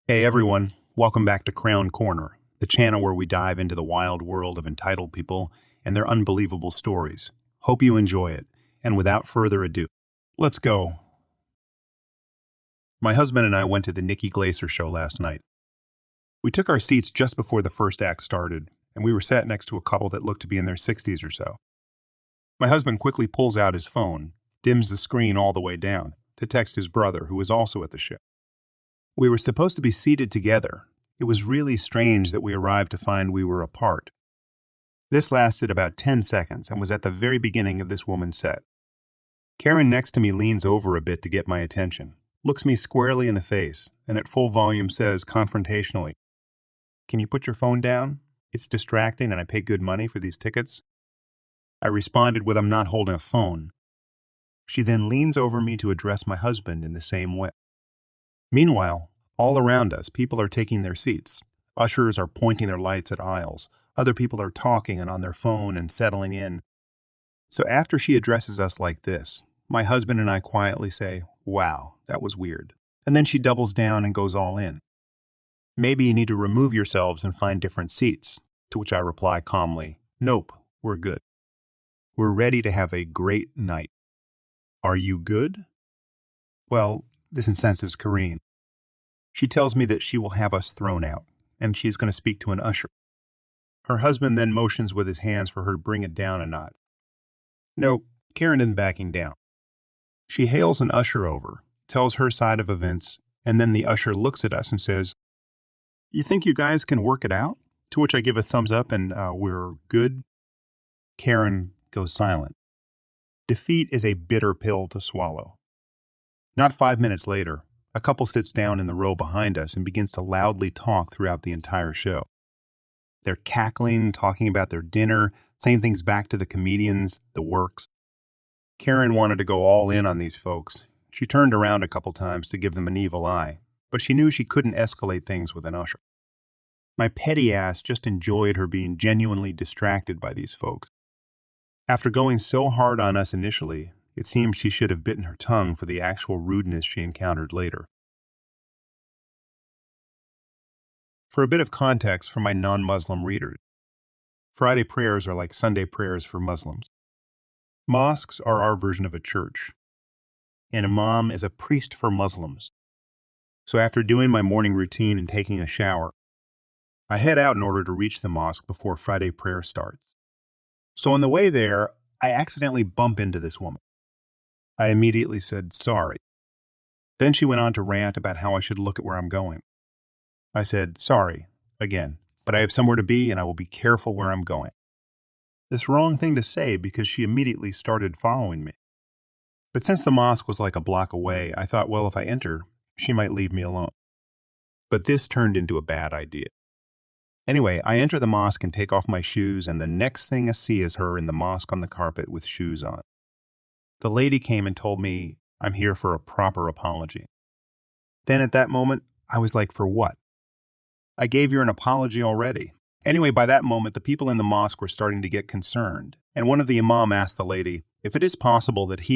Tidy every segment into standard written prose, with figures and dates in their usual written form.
Hey everyone, welcome back to K-Korner, the channel where we dive into the wild world of entitled people and their unbelievable stories. Hope you enjoy it, and without further ado, let's go. My husband and I went to the Nikki Glaser show last night. We took our seats just before the first act started, and we were sat next to a couple that looked to be in their 60s or so. My husband quickly pulls out his phone, dims the screen all the way down, to text his brother, who was also at the show. We were supposed to be seated together. It was really strange that we arrived to find we were apart. This lasted about 10 seconds and was at the very beginning of this woman's set. Karen next to me leans over a bit to get my attention, looks me squarely in the face, and at full volume says confrontationally, "Can you put your phone down? It's distracting and I pay good money for these tickets." I responded with, "I'm not holding a phone." She then leans over me to address my husband in the same way. Meanwhile, all around us, people are taking their seats. Ushers are pointing their lights at aisles. Other people are talking and on their phone and settling in. So after she addresses us like this, my husband and I quietly say, "Wow, that was weird." And then she doubles down and goes all in. "Maybe you need to remove yourselves and find different seats." To which I reply calmly, "Nope, we're good. We're ready to have a great night." "Are you good?" Well, this incenses Kareen. She tells me that she will have us thrown out, and she is going to speak to an usher. Her husband then motions with his hands for her to bring it down a notch. No, Karen isn't backing down. She hails an usher over, tells her side of events, and then the usher looks at us and says, "You think you guys can work it out?" To which I give a thumbs up and we're good. Karen goes silent. Defeat is a bitter pill to swallow. Not 5 minutes later, a couple sits down in the row behind us and begins to loudly talk throughout the entire show. They're cackling, talking about their dinner, saying things back to the comedians, the works. Karen wanted to go all in on these folks. She turned around a couple times to give them an evil eye, but she knew she couldn't escalate things with an usher. My petty ass just enjoyed her being genuinely distracted by these folks. After going so hard on us initially, it seems she should have bitten her tongue for the actual rudeness she encountered later. For a bit of context for my non-Muslim readers, Friday prayers are like Sunday prayers for Muslims. Mosques are our version of a church. An imam is a priest for Muslims. So after doing my morning routine and taking a shower, I head out in order to reach the mosque before Friday prayer starts. So on the way there, I accidentally bump into this woman. I immediately said, "Sorry." Then she went on to rant about how I should look at where I'm going. I said, "Sorry," again, "but I have somewhere to be and I will be careful where I'm going." This wrong thing to say because she immediately started following me. But since the mosque was like a block away, I thought, well, if I enter, she might leave me alone. But this turned into a bad idea. Anyway, I enter the mosque and take off my shoes, and the next thing I see is her in the mosque on the carpet with shoes on. The lady came and told me I'm here for a proper apology. Then at that moment, I was like, for what? I gave you an apology already. Anyway, by that moment, the people in the mosque were starting to get concerned, and one of the imam asked the lady if it is possible that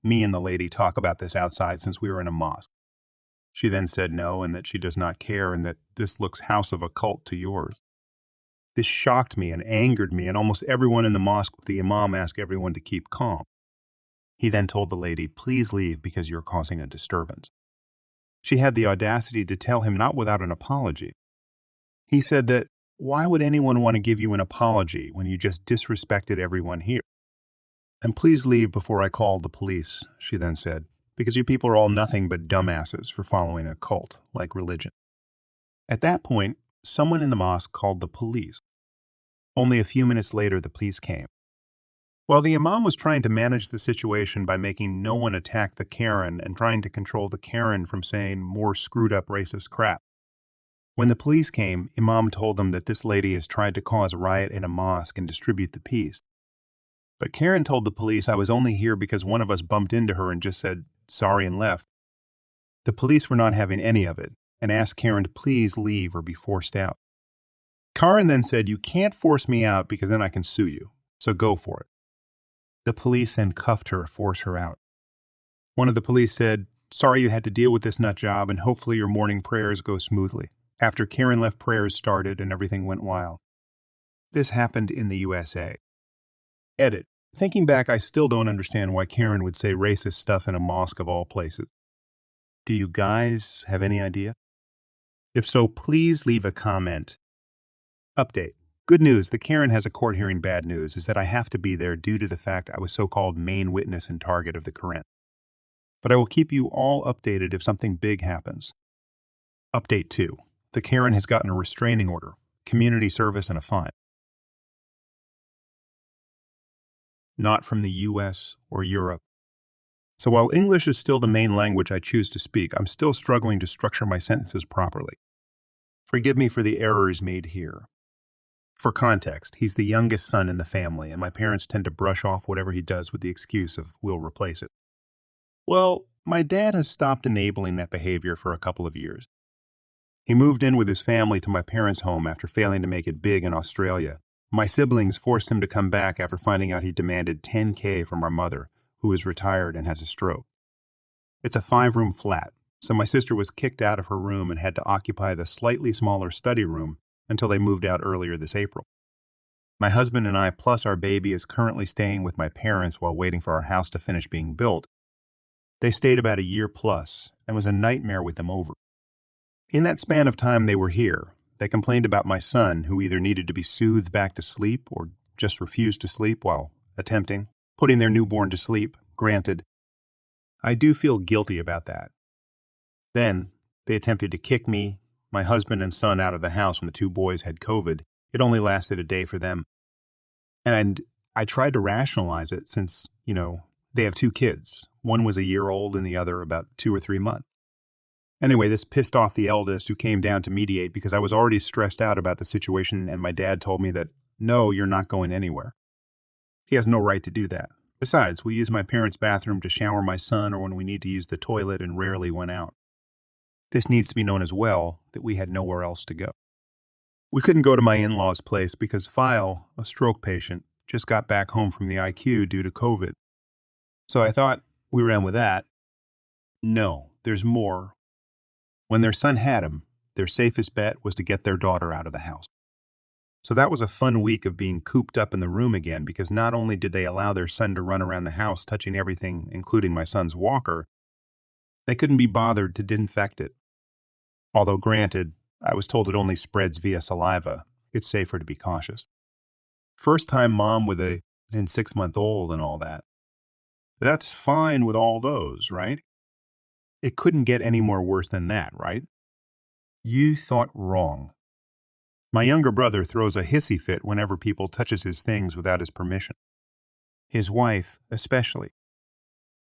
me and the lady talk about this outside since we were in a mosque. She then said no, and that she does not care, and that this looks house of a cult to yours. This shocked me and angered me, and almost everyone in the mosque, the imam asked everyone to keep calm. He then told the lady, "Please leave because you're causing a disturbance." She had the audacity to tell him not without an apology. He said that, "Why would anyone want to give you an apology when you just disrespected everyone here?" "And please leave before I call the police," she then said, "because you people are all nothing but dumbasses for following a cult like religion." At that point, someone in the mosque called the police. Only a few minutes later, the police came. While the imam was trying to manage the situation by making no one attack the Karen and trying to control the Karen from saying more screwed up racist crap. When the police came, Imam told them that this lady has tried to cause a riot in a mosque and distribute the peace. But Karen told the police I was only here because one of us bumped into her and just said sorry and left. The police were not having any of it and asked Karen to please leave or be forced out. Karen then said, "You can't force me out because then I can sue you, so go for it." The police then cuffed her to force her out. One of the police said, Sorry you had to deal with this nut job, and hopefully your morning prayers go smoothly. After Karen left, prayers started and everything went wild. This happened in the USA. Edit. Thinking back, I still don't understand why Karen would say racist stuff in a mosque of all places. Do you guys have any idea? If so, please leave a comment. Update. Good news, the Karen has a court hearing. Bad news is that I have to be there due to the fact I was so-called main witness and target of the Karen. But I will keep you all updated if something big happens. Update 2. The Karen has gotten a restraining order, community service, and a fine. Not from the US or Europe. So while English is still the main language I choose to speak, I'm still struggling to structure my sentences properly. Forgive me for the errors made here. For context, he's the youngest son in the family, and my parents tend to brush off whatever he does with the excuse of we'll replace it. Well, my dad has stopped enabling that behavior for a couple of years. He moved in with his family to my parents' home after failing to make it big in Australia. My siblings forced him to come back after finding out he demanded $10,000 from our mother, who is retired and has a stroke. It's a 5-room flat, so my sister was kicked out of her room and had to occupy the slightly smaller study room until they moved out earlier this April. My husband and I, plus our baby, is currently staying with my parents while waiting for our house to finish being built. They stayed about a year plus, and was a nightmare with them over. In that span of time they were here, they complained about my son, who either needed to be soothed back to sleep or just refused to sleep while attempting, putting their newborn to sleep. Granted, I do feel guilty about that. Then, they attempted to kick me, my husband and son out of the house when the 2 boys had COVID. It only lasted a day for them. And I tried to rationalize it since, they have 2 kids. One was a year old and the other about 2 or 3 months. Anyway, this pissed off the eldest, who came down to mediate because I was already stressed out about the situation, and my dad told me that, no, you're not going anywhere. He has no right to do that. Besides, we use my parents' bathroom to shower my son or when we need to use the toilet, and rarely went out. This needs to be known as well that we had nowhere else to go. We couldn't go to my in-laws' place because Phil, a stroke patient, just got back home from the IQ due to COVID. So I thought we ran with that. No, there's more. When their son had him, their safest bet was to get their daughter out of the house. So that was a fun week of being cooped up in the room again, because not only did they allow their son to run around the house touching everything, including my son's walker, they couldn't be bothered to disinfect it. Although granted, I was told it only spreads via saliva. It's safer to be cautious. First-time mom with a 6-month-old and all that. That's fine with all those, right? It couldn't get any more worse than that, right? You thought wrong. My younger brother throws a hissy fit whenever people touches his things without his permission. His wife, especially.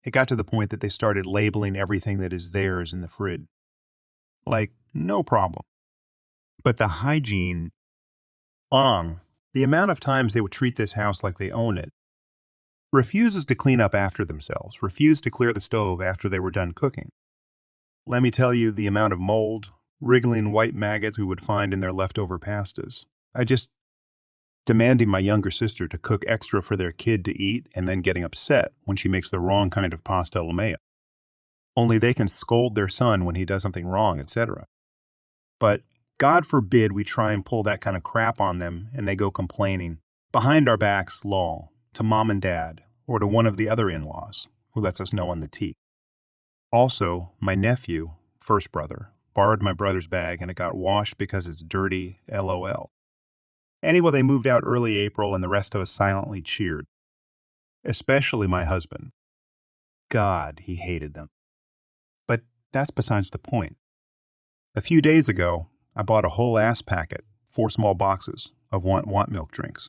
It got to the point that they started labeling everything that is theirs in the fridge. Like, no problem. But the hygiene, the amount of times they would treat this house like they own it. Refuses to clean up after themselves, refused to clear the stove after they were done cooking. Let me tell you the amount of mold, wriggling white maggots we would find in their leftover pastas. Demanding my younger sister to cook extra for their kid to eat and then getting upset when she makes the wrong kind of pasta alla mea. Only they can scold their son when he does something wrong, etc. But God forbid we try and pull that kind of crap on them and they go complaining, behind our backs, lol, to mom and dad, or to one of the other in-laws, who lets us know on the tea. Also, my nephew, first brother, borrowed my brother's bag and it got washed because it's dirty, LOL. Anyway, they moved out early April and the rest of us silently cheered. Especially my husband. God, he hated them. But that's besides the point. A few days ago, I bought a whole ass packet, 4 small boxes, of want milk drinks.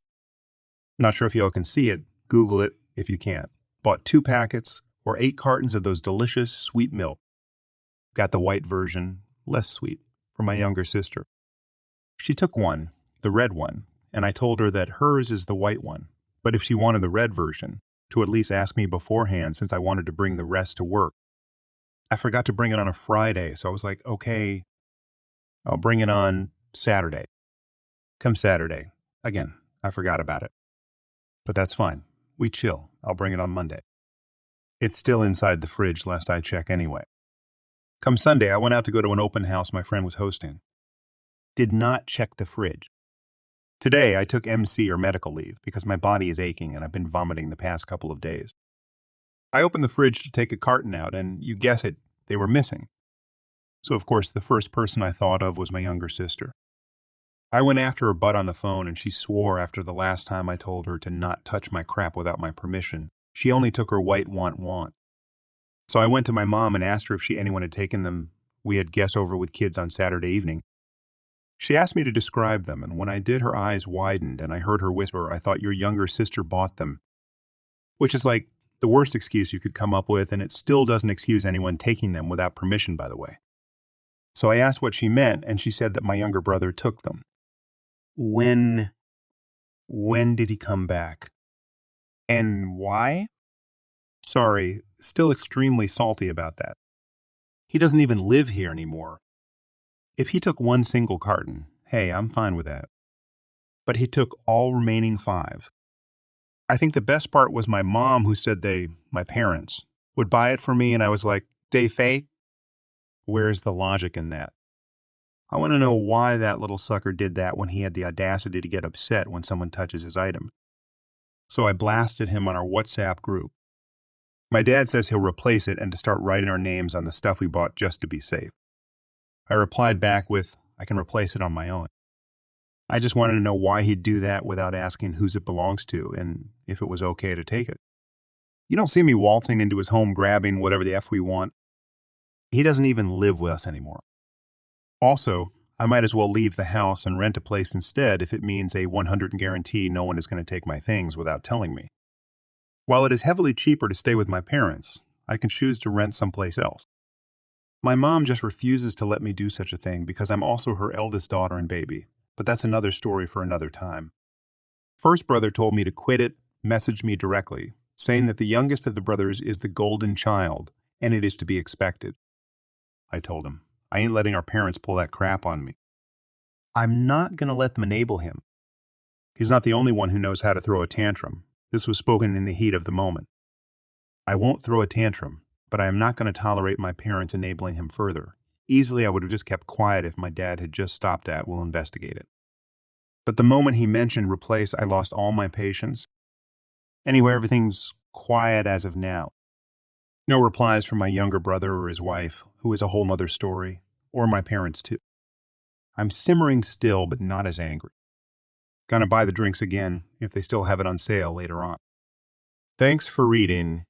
Not sure if y'all can see it, Google it if you can. Bought 2 packets, or 8 cartons of those delicious sweet milk. Got the white version, less sweet, for my younger sister. She took one, the red one, and I told her that hers is the white one, but if she wanted the red version, to at least ask me beforehand since I wanted to bring the rest to work. I forgot to bring it on a Friday, so I was like, okay, I'll bring it on Saturday. Come Saturday. Again, I forgot about it. But that's fine. We chill. I'll bring it on Monday. It's still inside the fridge last I check anyway. Come Sunday, I went out to go to an open house my friend was hosting. Did not check the fridge. Today, I took MC or medical leave because my body is aching and I've been vomiting the past couple of days. I opened the fridge to take a carton out, and you guess it, they were missing. So, of course, the first person I thought of was my younger sister. I went after her butt on the phone, and she swore after the last time I told her to not touch my crap without my permission. She only took her white want. So I went to my mom and asked her if anyone had taken them. We had guests over with kids on Saturday evening. She asked me to describe them, and when I did, her eyes widened, and I heard her whisper, "I thought your younger sister bought them." Which is like the worst excuse you could come up with, and it still doesn't excuse anyone taking them without permission, by the way. So I asked what she meant, and she said that my younger brother took them. When did he come back? And why? Sorry, still extremely salty about that. He doesn't even live here anymore. If he took one single carton, hey, I'm fine with that. But he took all remaining 5. I think the best part was my mom, who said my parents, would buy it for me, and I was like, "Day fate? Where's the logic in that?" I want to know why that little sucker did that when he had the audacity to get upset when someone touches his item. So I blasted him on our WhatsApp group. My dad says he'll replace it and to start writing our names on the stuff we bought just to be safe. I replied back with, "I can replace it on my own." I just wanted to know why he'd do that without asking whose it belongs to and if it was okay to take it. You don't see me waltzing into his home grabbing whatever the F we want. He doesn't even live with us anymore. Also, I might as well leave the house and rent a place instead if it means a 100% guarantee no one is going to take my things without telling me. While it is heavily cheaper to stay with my parents, I can choose to rent someplace else. My mom just refuses to let me do such a thing because I'm also her eldest daughter and baby, but that's another story for another time. First brother told me to quit it, messaged me directly, saying that the youngest of the brothers is the golden child, and it is to be expected. I told him, I ain't letting our parents pull that crap on me. I'm not going to let them enable him. He's not the only one who knows how to throw a tantrum. This was spoken in the heat of the moment. I won't throw a tantrum, but I am not going to tolerate my parents enabling him further. Easily, I would have just kept quiet if my dad had just stopped at, "We'll investigate it." But the moment he mentioned replace, I lost all my patience. Anyway, everything's quiet as of now. No replies from my younger brother or his wife, who is a whole nother story, or my parents too. I'm simmering still, but not as angry. Gonna buy the drinks again, if they still have it on sale later on. Thanks for reading.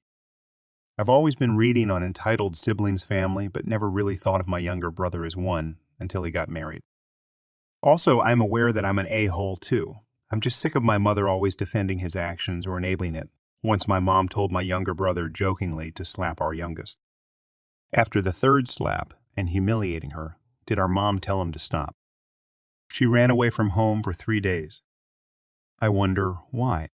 I've always been reading on entitled siblings family, but never really thought of my younger brother as one until he got married. Also, I'm aware that I'm an a-hole too. I'm just sick of my mother always defending his actions or enabling it, once my mom told my younger brother jokingly to slap our youngest. After the 3rd slap, and humiliating her, did our mom tell him to stop. She ran away from home for 3 days. I wonder why.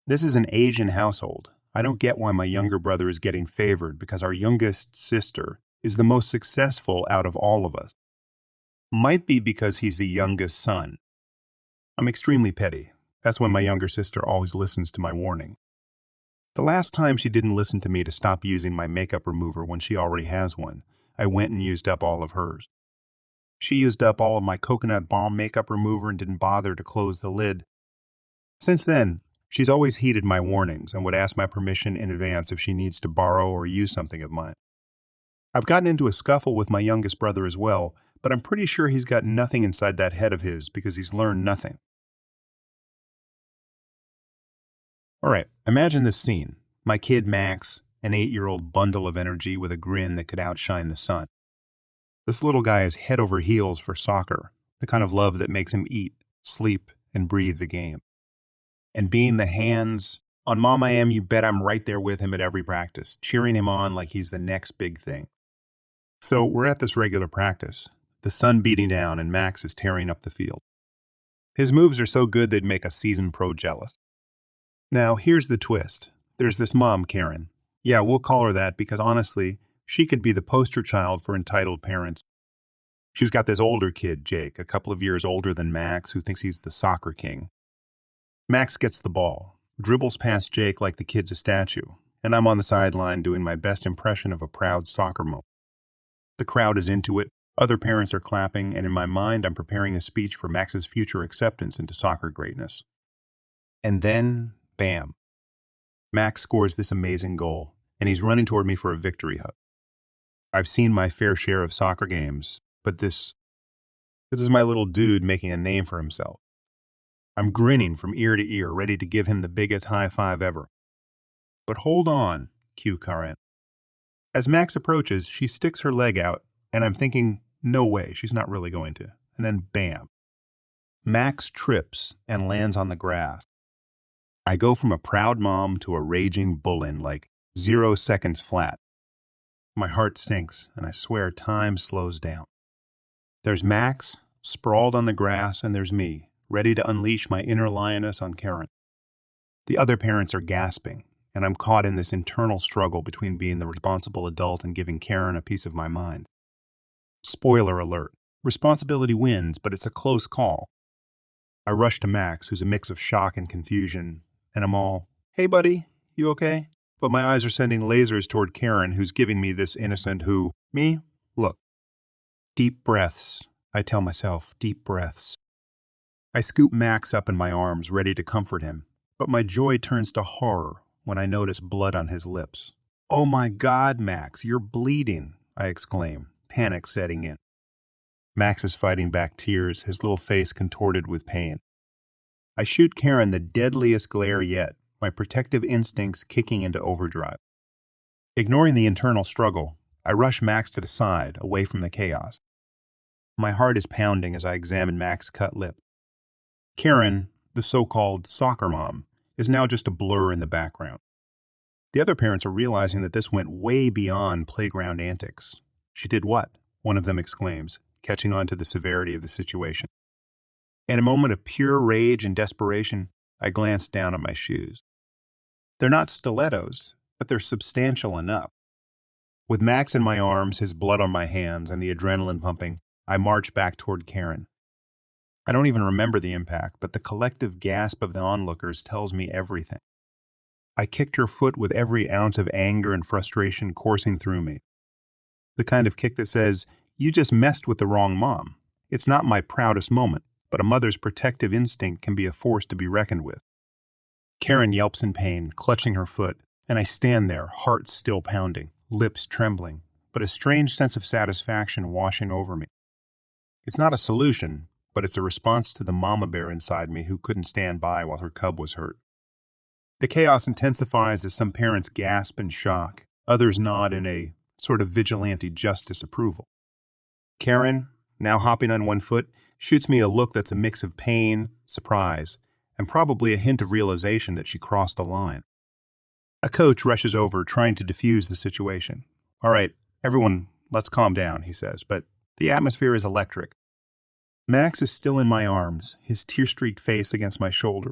This is an Asian household. I don't get why my younger brother is getting favored because our youngest sister is the most successful out of all of us. Might be because he's the youngest son. I'm extremely petty. That's when my younger sister always listens to my warning. The last time she didn't listen to me to stop using my makeup remover when she already has one, I went and used up all of hers. She used up all of my coconut balm makeup remover and didn't bother to close the lid. Since then, she's always heeded my warnings and would ask my permission in advance if she needs to borrow or use something of mine. I've gotten into a scuffle with my youngest brother as well, but I'm pretty sure he's got nothing inside that head of his because he's learned nothing. All right, imagine this scene. My kid Max, an 8-year-old bundle of energy with a grin that could outshine the sun. This little guy is head over heels for soccer, the kind of love that makes him eat, sleep, and breathe the game. And being the hands on Mom I Am, you bet I'm right there with him at every practice, cheering him on like he's the next big thing. So we're at this regular practice, the sun beating down and Max is tearing up the field. His moves are so good they'd make a seasoned pro jealous. Now, here's the twist. There's this mom, Karen. Yeah, we'll call her that because honestly, she could be the poster child for entitled parents. She's got this older kid, Jake, a couple of years older than Max, who thinks he's the soccer king. Max gets the ball, dribbles past Jake like the kid's a statue, and I'm on the sideline doing my best impression of a proud soccer mom. The crowd is into it, other parents are clapping, and in my mind I'm preparing a speech for Max's future acceptance into soccer greatness. And then, bam, Max scores this amazing goal, and he's running toward me for a victory hug. I've seen my fair share of soccer games, but this is my little dude making a name for himself. I'm grinning from ear to ear, ready to give him the biggest high five ever. But hold on, cue Karen. As Max approaches, she sticks her leg out, and I'm thinking, no way, she's not really going to. And then bam. Max trips and lands on the grass. I go from a proud mom to a raging bull in like 0 seconds flat. My heart sinks, and I swear time slows down. There's Max, sprawled on the grass, and there's me, ready to unleash my inner lioness on Karen. The other parents are gasping, and I'm caught in this internal struggle between being the responsible adult and giving Karen a piece of my mind. Spoiler alert, responsibility wins, but it's a close call. I rush to Max, who's a mix of shock and confusion, and I'm all, hey buddy, you okay? But my eyes are sending lasers toward Karen, who's giving me this innocent who. Me? Look. Deep breaths, I tell myself, deep breaths. I scoop Max up in my arms, ready to comfort him, but my joy turns to horror when I notice blood on his lips. Oh my God, Max, you're bleeding, I exclaim, panic setting in. Max is fighting back tears, his little face contorted with pain. I shoot Karen the deadliest glare yet, my protective instincts kicking into overdrive. Ignoring the internal struggle, I rush Max to the side, away from the chaos. My heart is pounding as I examine Max's cut lip. Karen, the so-called soccer mom, is now just a blur in the background. The other parents are realizing that this went way beyond playground antics. She did what? One of them exclaims, catching on to the severity of the situation. In a moment of pure rage and desperation, I glance down at my shoes. They're not stilettos, but they're substantial enough. With Max in my arms, his blood on my hands, and the adrenaline pumping, I march back toward Karen. I don't even remember the impact, but the collective gasp of the onlookers tells me everything. I kicked her foot with every ounce of anger and frustration coursing through me. The kind of kick that says, you just messed with the wrong mom. It's not my proudest moment, but a mother's protective instinct can be a force to be reckoned with. Karen yelps in pain, clutching her foot, and I stand there, heart still pounding, lips trembling, but a strange sense of satisfaction washing over me. It's not a solution, but it's a response to the mama bear inside me who couldn't stand by while her cub was hurt. The chaos intensifies as some parents gasp in shock, others nod in a sort of vigilante justice approval. Karen, now hopping on one foot, shoots me a look that's a mix of pain, surprise, and probably a hint of realization that she crossed the line. A coach rushes over, trying to defuse the situation. All right, everyone, let's calm down, he says, but the atmosphere is electric. Max is still in my arms, his tear-streaked face against my shoulder.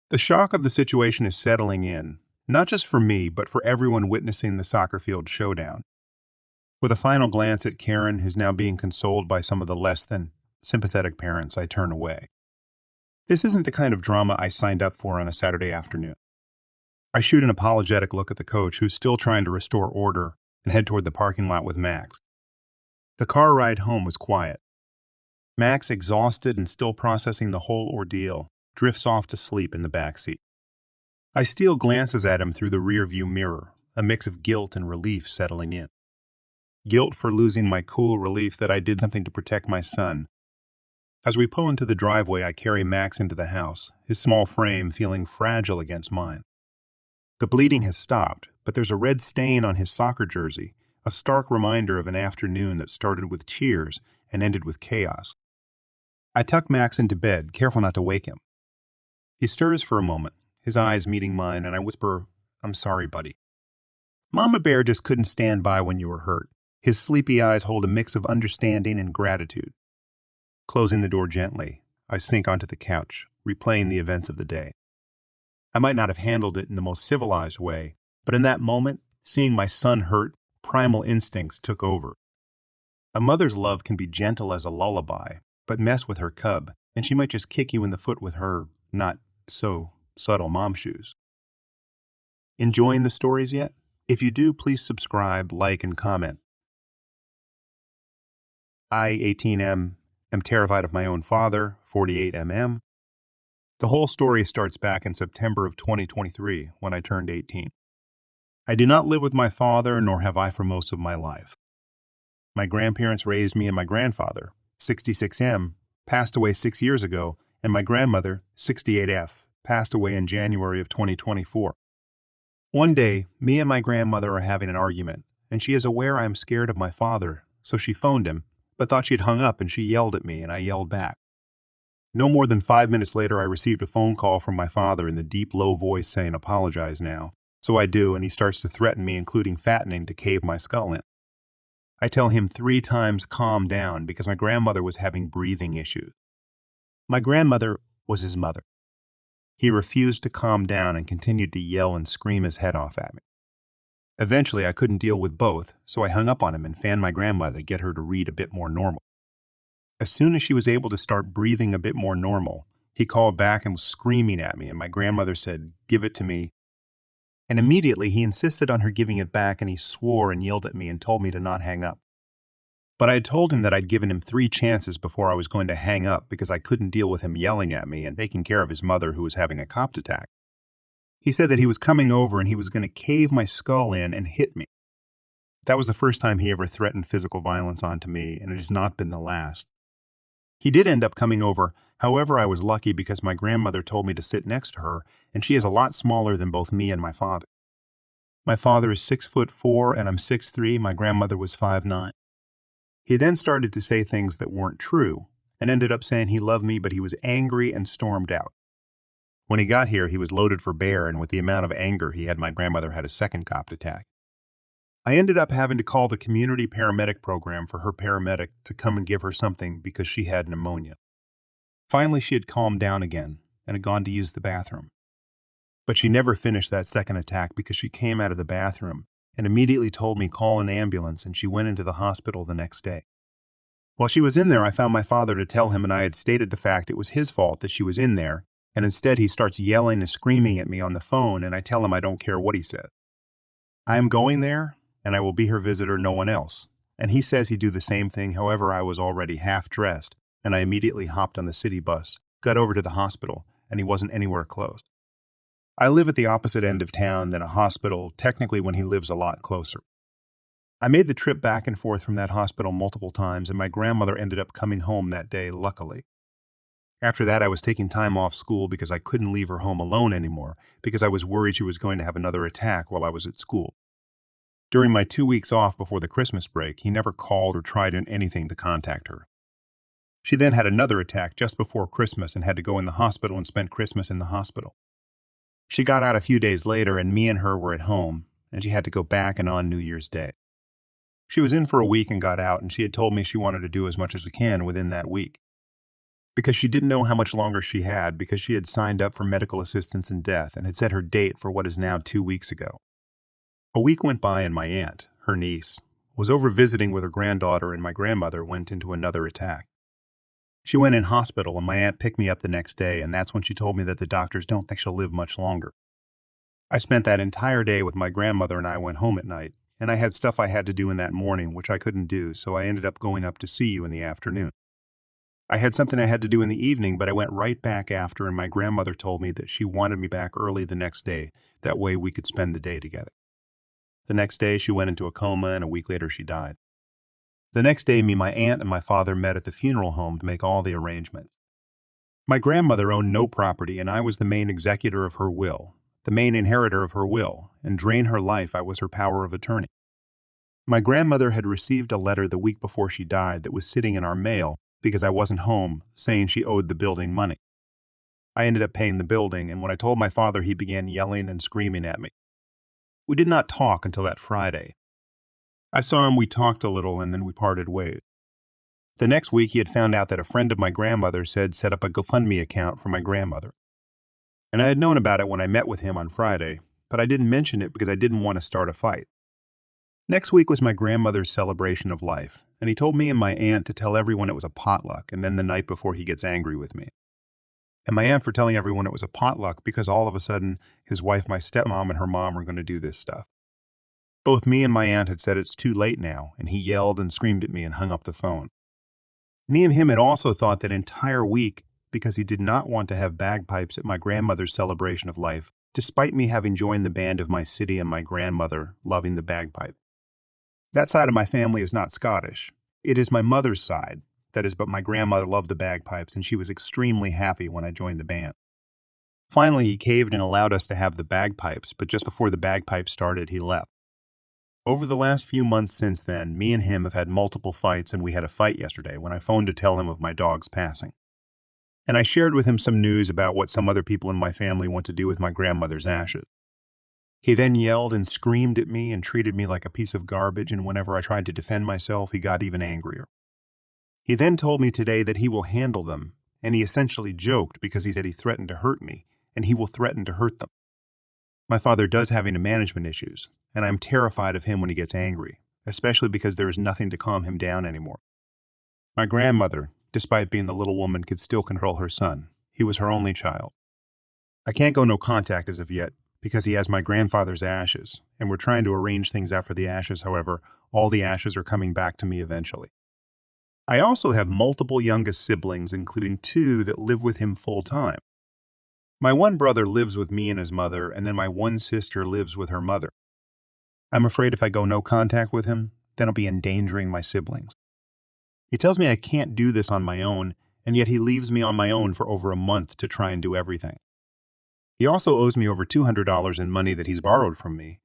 The shock of the situation is settling in, not just for me, but for everyone witnessing the soccer field showdown. With a final glance at Karen, who's now being consoled by some of the less than sympathetic parents, I turn away. This isn't the kind of drama I signed up for on a Saturday afternoon. I shoot an apologetic look at the coach, who's still trying to restore order, and head toward the parking lot with Max. The car ride home was quiet. Max, exhausted and still processing the whole ordeal, drifts off to sleep in the back seat. I steal glances at him through the rearview mirror, a mix of guilt and relief settling in. Guilt for losing my cool, relief that I did something to protect my son. As we pull into the driveway, I carry Max into the house, his small frame feeling fragile against mine. The bleeding has stopped, but there's a red stain on his soccer jersey, a stark reminder of an afternoon that started with cheers and ended with chaos. I tuck Max into bed, careful not to wake him. He stirs for a moment, his eyes meeting mine, and I whisper, I'm sorry, buddy. Mama Bear just couldn't stand by when you were hurt. His sleepy eyes hold a mix of understanding and gratitude. Closing the door gently, I sink onto the couch, replaying the events of the day. I might not have handled it in the most civilized way, but in that moment, seeing my son hurt, primal instincts took over. A mother's love can be gentle as a lullaby, but mess with her cub, and she might just kick you in the foot with her not so subtle mom shoes. Enjoying the stories yet? If you do, please subscribe, like, and comment. I, 18M, am terrified of my own father, 48MM. The whole story starts back in September of 2023 when I turned 18. I do not live with my father, nor have I for most of my life. My grandparents raised me, and my grandfather, 66M, passed away 6 years ago, and my grandmother, 68F, passed away in January of 2024. One day, me and my grandmother are having an argument, and she is aware I am scared of my father, so she phoned him, but thought she'd hung up, and she yelled at me, and I yelled back. No more than 5 minutes later, I received a phone call from my father in the deep, low voice saying, "Apologize now." So I do, and he starts to threaten me, including fattening, to cave my skull in. I tell him 3 times calm down because my grandmother was having breathing issues. My grandmother was his mother. He refused to calm down and continued to yell and scream his head off at me. Eventually, I couldn't deal with both, so I hung up on him and fanned my grandmother to get her to read a bit more normal. As soon as she was able to start breathing a bit more normal, he called back and was screaming at me, and my grandmother said, "Give it to me." And immediately he insisted on her giving it back, and he swore and yelled at me and told me to not hang up. But I had told him that I'd given him 3 chances before I was going to hang up because I couldn't deal with him yelling at me and taking care of his mother who was having a cop attack. He said that he was coming over and he was going to cave my skull in and hit me. That was the first time he ever threatened physical violence onto me, and it has not been the last. He did end up coming over, however I was lucky because my grandmother told me to sit next to her, and she is a lot smaller than both me and my father. My father is 6'4" and I'm 6'3", my grandmother was 5'9". He then started to say things that weren't true, and ended up saying he loved me, but he was angry and stormed out. When he got here, he was loaded for bear, and with the amount of anger he had, my grandmother had a second cop attack. I ended up having to call the community paramedic program for her paramedic to come and give her something because she had pneumonia. Finally, she had calmed down again and had gone to use the bathroom. But she never finished that second attack because she came out of the bathroom and immediately told me call an ambulance, and she went into the hospital the next day. While she was in there, I found my father to tell him, and I had stated the fact it was his fault that she was in there, and instead he starts yelling and screaming at me on the phone, and I tell him I don't care what he said. I am going there, and I will be her visitor, no one else. And he says he'd do the same thing, however I was already half dressed, and I immediately hopped on the city bus, got over to the hospital, and he wasn't anywhere close. I live at the opposite end of town than a hospital, technically when he lives a lot closer. I made the trip back and forth from that hospital multiple times, and my grandmother ended up coming home that day, luckily. After that, I was taking time off school because I couldn't leave her home alone anymore, because I was worried she was going to have another attack while I was at school. During my 2 weeks off before the Christmas break, he never called or tried anything to contact her. She then had another attack just before Christmas and had to go in the hospital and spend Christmas in the hospital. She got out a few days later, and me and her were at home, and she had to go back and on New Year's Day. She was in for a week and got out, and she had told me she wanted to do as much as we can within that week. Because she didn't know how much longer she had, because she had signed up for medical assistance in death and had set her date for what is now 2 weeks ago. A week went by, and my aunt, her niece, was over visiting with her granddaughter, and my grandmother went into another attack. She went in hospital, and my aunt picked me up the next day, and that's when she told me that the doctors don't think she'll live much longer. I spent that entire day with my grandmother, and I went home at night, and I had stuff I had to do in that morning, which I couldn't do, so I ended up going up to see you in the afternoon. I had something I had to do in the evening, but I went right back after, and my grandmother told me that she wanted me back early the next day. That way we could spend the day together. The next day, she went into a coma, and a week later she died. The next day, my aunt and my father met at the funeral home to make all the arrangements. My grandmother owned no property, and I was the main executor of her will, the main inheritor of her will, and drain her life I was her power of attorney. My grandmother had received a letter the week before she died that was sitting in our mail because I wasn't home, saying she owed the building money. I ended up paying the building, and when I told my father, he began yelling and screaming at me. We did not talk until that Friday. I saw him, we talked a little, and then we parted ways. The next week, he had found out that a friend of my grandmother's had set up a GoFundMe account for my grandmother. And I had known about it when I met with him on Friday, but I didn't mention it because I didn't want to start a fight. Next week was my grandmother's celebration of life, and he told me and my aunt to tell everyone it was a potluck, and then the night before he gets angry with me. And my aunt for telling everyone it was a potluck because all of a sudden, his wife, my stepmom, and her mom were going to do this stuff. Both me and my aunt had said it's too late now, and he yelled and screamed at me and hung up the phone. Me and him had also thought that entire week because he did not want to have bagpipes at my grandmother's celebration of life, despite me having joined the band of my city and my grandmother loving the bagpipe. That side of my family is not Scottish. It is my mother's side, that is, but my grandmother loved the bagpipes, and she was extremely happy when I joined the band. Finally, he caved and allowed us to have the bagpipes, but just before the bagpipes started, he left. Over the last few months since then, me and him have had multiple fights, and we had a fight yesterday when I phoned to tell him of my dog's passing. And I shared with him some news about what some other people in my family want to do with my grandmother's ashes. He then yelled and screamed at me and treated me like a piece of garbage, and whenever I tried to defend myself, he got even angrier. He then told me today that he will handle them, and he essentially joked because he said he threatened to hurt me, and he will threaten to hurt them. My father does have anger management issues, and I'm terrified of him when he gets angry, especially because there is nothing to calm him down anymore. My grandmother, despite being the little woman, could still control her son. He was her only child. I can't go no contact as of yet because he has my grandfather's ashes, and we're trying to arrange things out for the ashes. However, all the ashes are coming back to me eventually. I also have multiple youngest siblings, including 2 that live with him full-time. My one brother lives with me and his mother, and then my one sister lives with her mother. I'm afraid if I go no contact with him, then I'll be endangering my siblings. He tells me I can't do this on my own, and yet he leaves me on my own for over a month to try and do everything. He also owes me over $200 in money that he's borrowed from me.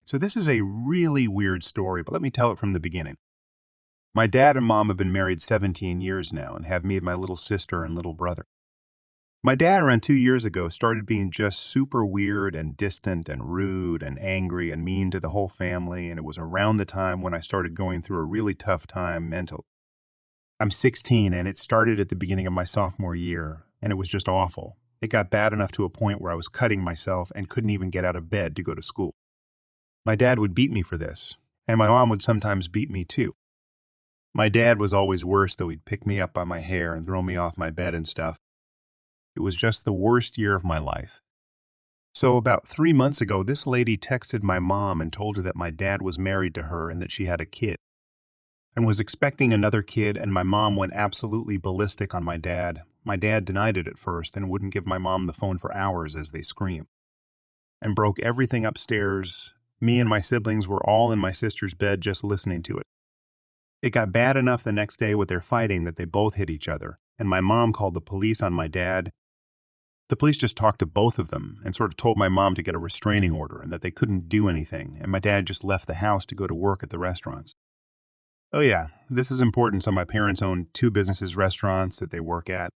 So this is a really weird story, but let me tell it from the beginning. My dad and mom have been married 17 years now and have me and my little sister and little brother. My dad around 2 years ago started being just super weird and distant and rude and angry and mean to the whole family, and it was around the time when I started going through a really tough time mentally. I'm 16 and it started at the beginning of my sophomore year, and it was just awful. It got bad enough to a point where I was cutting myself and couldn't even get out of bed to go to school. My dad would beat me for this, and my mom would sometimes beat me too. My dad was always worse, though. He'd pick me up by my hair and throw me off my bed and stuff. It was just the worst year of my life. So about 3 months ago, this lady texted my mom and told her that my dad was married to her and that she had a kid, and was expecting another kid, and my mom went absolutely ballistic on my dad. My dad denied it at first and wouldn't give my mom the phone for hours as they screamed, and broke everything upstairs. Me and my siblings were all in my sister's bed just listening to it. It got bad enough the next day with their fighting that they both hit each other, and my mom called the police on my dad. The police just talked to both of them and sort of told my mom to get a restraining order and that they couldn't do anything, and my dad just left the house to go to work at the restaurants. Oh yeah, this is important, so my parents own 2 businesses, restaurants that they work at.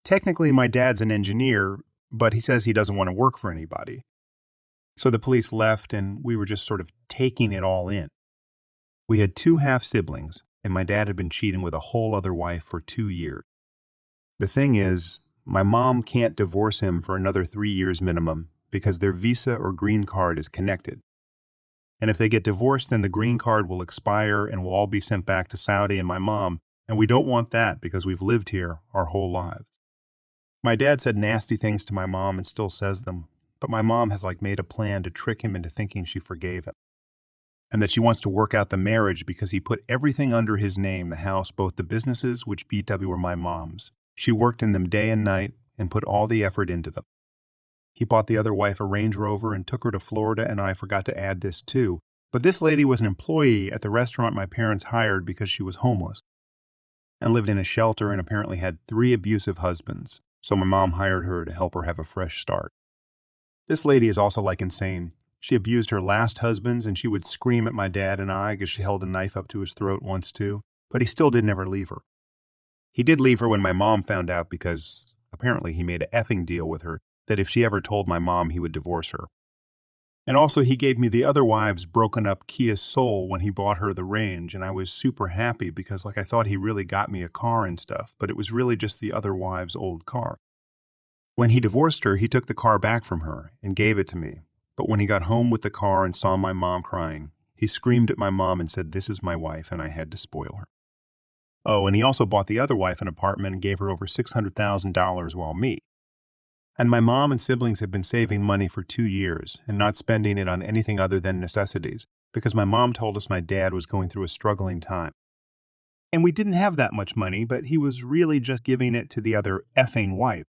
Technically, my dad's an engineer, but he says he doesn't want to work for anybody. So the police left, and we were just sort of taking it all in. We had 2 half-siblings, and my dad had been cheating with a whole other wife for 2 years. The thing is, my mom can't divorce him for another 3 years minimum because their visa or green card is connected. And if they get divorced, then the green card will expire and we'll all be sent back to Saudi and my mom, and we don't want that because we've lived here our whole lives. My dad said nasty things to my mom and still says them, but my mom has made a plan to trick him into thinking she forgave him, and that she wants to work out the marriage because he put everything under his name, the house, both the businesses, which BW were my mom's. She worked in them day and night and put all the effort into them. He bought the other wife a Range Rover and took her to Florida, and I forgot to add this too. But this lady was an employee at the restaurant my parents hired because she was homeless and lived in a shelter and apparently had 3 abusive husbands, so my mom hired her to help her have a fresh start. This lady is also insane. She abused her last husbands, and she would scream at my dad and I because she held a knife up to his throat once too, but he still did never leave her. He did leave her when my mom found out because apparently he made an effing deal with her that if she ever told my mom, he would divorce her. And also he gave me the other wife's broken up Kia Soul when he bought her the Range, and I was super happy because I thought he really got me a car and stuff, but it was really just the other wife's old car. When he divorced her, he took the car back from her and gave it to me, but when he got home with the car and saw my mom crying, he screamed at my mom and said, "This is my wife," and I had to spoil her. Oh, and he also bought the other wife an apartment and gave her over $600,000 while me. And my mom and siblings have been saving money for 2 years and not spending it on anything other than necessities. because my mom told us my dad was going through a struggling time. And we didn't have that much money, but he was really just giving it to the other effing wife.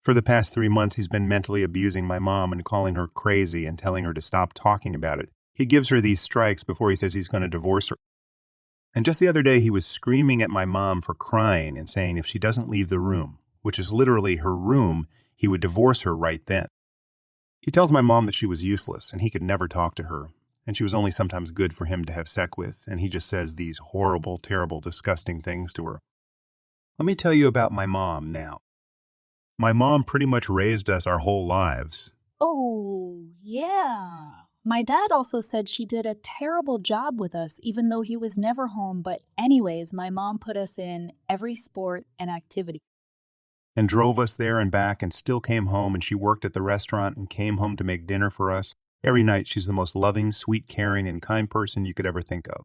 For the past 3 months, he's been mentally abusing my mom and calling her crazy and telling her to stop talking about it. He gives her these strikes before he says he's going to divorce her. And just the other day, he was screaming at my mom for crying and saying if she doesn't leave the room, which is literally her room, he would divorce her right then. He tells my mom that she was useless and he could never talk to her, and she was only sometimes good for him to have sex with, and he just says these horrible, terrible, disgusting things to her. Let me tell you about my mom now. My mom pretty much raised us our whole lives. Oh, yeah. My dad also said she did a terrible job with us, even though he was never home. But anyways, my mom put us in every sport and activity. And drove us there and back and still came home, and she worked at the restaurant and came home to make dinner for us. Every night she's the most loving, sweet, caring, and kind person you could ever think of.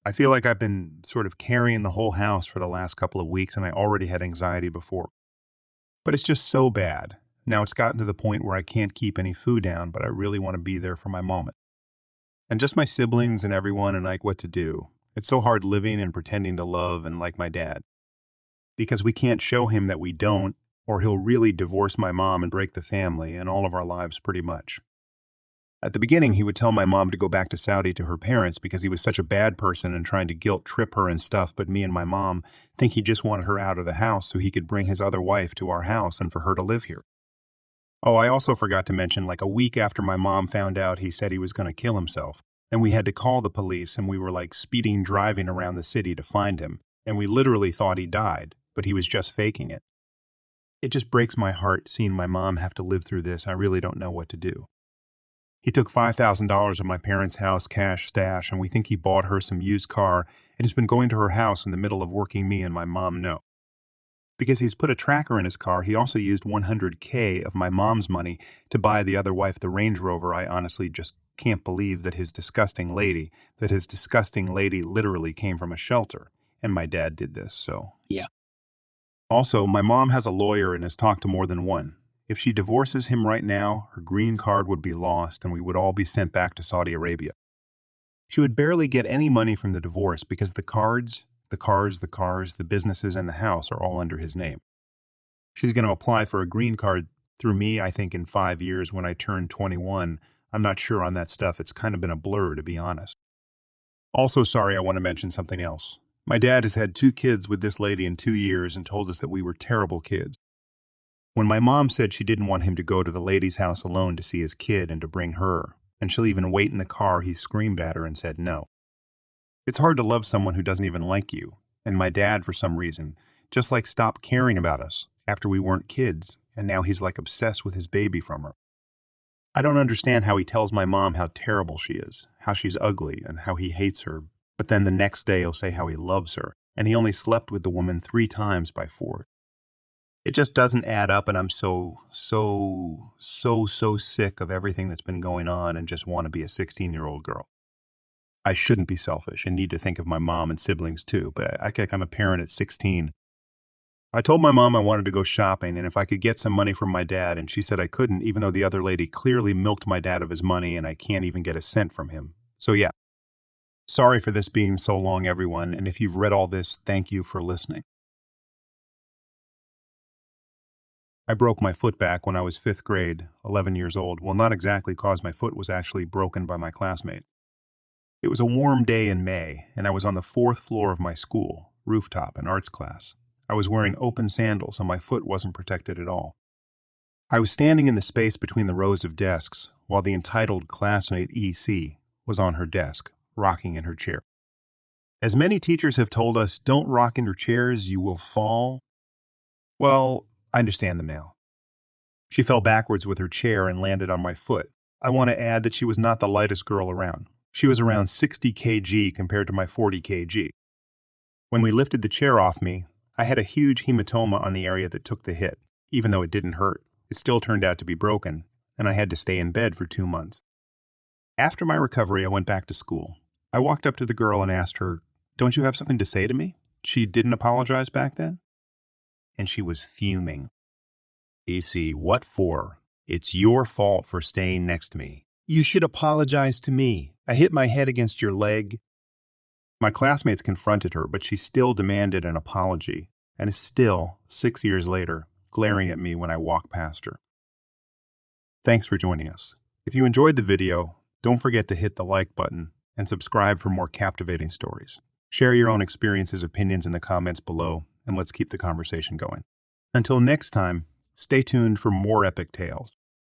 I feel like I've been sort of carrying the whole house for the last couple of weeks, and I already had anxiety before. But it's just so bad. Now it's gotten to the point where I can't keep any food down, but I really want to be there for my mom. And just my siblings and everyone and like what to do. It's so hard living and pretending to love and like my dad. Because we can't show him that we don't, or he'll really divorce my mom and break the family and all of our lives pretty much. At the beginning, he would tell my mom to go back to Saudi to her parents because he was such a bad person and trying to guilt trip her and stuff, but me and my mom think he just wanted her out of the house so he could bring his other wife to our house and for her to live here. Oh, I also forgot to mention, like a week after my mom found out, he said he was going to kill himself, and we had to call the police, and we were like speeding driving around the city to find him, and we literally thought he died, but he was just faking it. It just breaks my heart seeing my mom have to live through this. I really don't know what to do. He took $5,000 of my parents' house cash stash, and we think he bought her some used car and has been going to her house in the middle of working me and my mom no. Because he's put a tracker in his car, he also used $100K of my mom's money to buy the other wife the Range Rover. I honestly just can't believe that his disgusting lady literally came from a shelter, and my dad did this, so yeah. Also, my mom has a lawyer and has talked to more than one. If she divorces him right now, her green card would be lost and we would all be sent back to Saudi Arabia. She would barely get any money from the divorce because the cars, the businesses, and the house are all under his name. She's going to apply for a green card through me, I think, in 5 years when I turn 21. I'm not sure on that stuff. It's kind of been a blur, to be honest. Also, sorry, I want to mention something else. My dad has had 2 kids with this lady in 2 years and told us that we were terrible kids. When my mom said she didn't want him to go to the lady's house alone to see his kid and to bring her, and she'll even wait in the car, he screamed at her and said no. It's hard to love someone who doesn't even like you, and my dad, for some reason, just like stopped caring about us after we weren't kids, and now he's like obsessed with his baby from her. I don't understand how he tells my mom how terrible she is, how she's ugly, and how he hates her, but then the next day he'll say how he loves her, and he only slept with the woman 3 times by 4. It just doesn't add up, and I'm so sick of everything that's been going on and just want to be a 16-year-old girl. I shouldn't be selfish and need to think of my mom and siblings too, but I think I'm a parent at 16. I told my mom I wanted to go shopping and if I could get some money from my dad, and she said I couldn't, even though the other lady clearly milked my dad of his money and I can't even get a cent from him. So yeah. Sorry for this being so long, everyone, and if you've read all this, thank you for listening. I broke my foot back when I was 5th grade, 11 years old. Well, not exactly cause my foot was actually broken by my classmate. It was a warm day in May, and I was on the 4th floor of my school, rooftop, an arts class. I was wearing open sandals, and my foot wasn't protected at all. I was standing in the space between the rows of desks, while the entitled classmate EC was on her desk, rocking in her chair. As many teachers have told us, don't rock in your chairs, you will fall. Well, I understand them now. She fell backwards with her chair and landed on my foot. I want to add that she was not the lightest girl around. She was around 60 kg compared to my 40 kg. When we lifted the chair off me, I had a huge hematoma on the area that took the hit. Even though it didn't hurt, it still turned out to be broken, and I had to stay in bed for 2 months. After my recovery, I went back to school. I walked up to the girl and asked her, "Don't you have something to say to me?" She didn't apologize back then, and she was fuming. "AC, what for? It's your fault for staying next to me. You should apologize to me. I hit my head against your leg. My classmates confronted her, but she still demanded an apology and is still, 6 years later, glaring at me when I walk past her. Thanks for joining us. If you enjoyed the video, don't forget to hit the like button and subscribe for more captivating stories. Share your own experiences, opinions in the comments below, and let's keep the conversation going. Until next time, stay tuned for more epic tales.